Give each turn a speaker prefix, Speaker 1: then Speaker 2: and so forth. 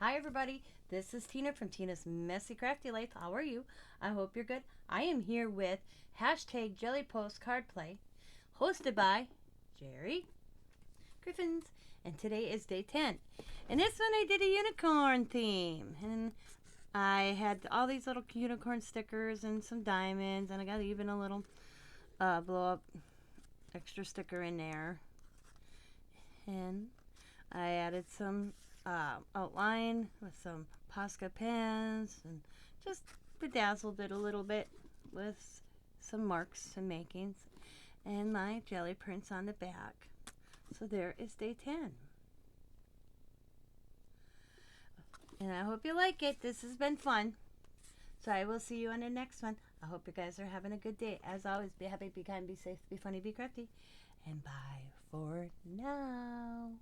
Speaker 1: Hi everybody, this is Tina from Tina's Messy Crafty Life. How are you? I hope you're good. I am here with hashtag Jelly Postcard Play, hosted by Jerry Griffins, and today is day 10. And this one I did a unicorn theme, and I had all these little unicorn stickers and some diamonds, and I got even a little blow up extra sticker in there, and I added some outline with some Posca pens and just bedazzled it a little bit with some marks and makings and my jelly prints on the back. So there is day 10. And I hope you like it. This has been fun. So I will see you on the next one. I hope you guys are having a good day. As always, be happy, be kind, be safe, be funny, be crafty. And bye for now.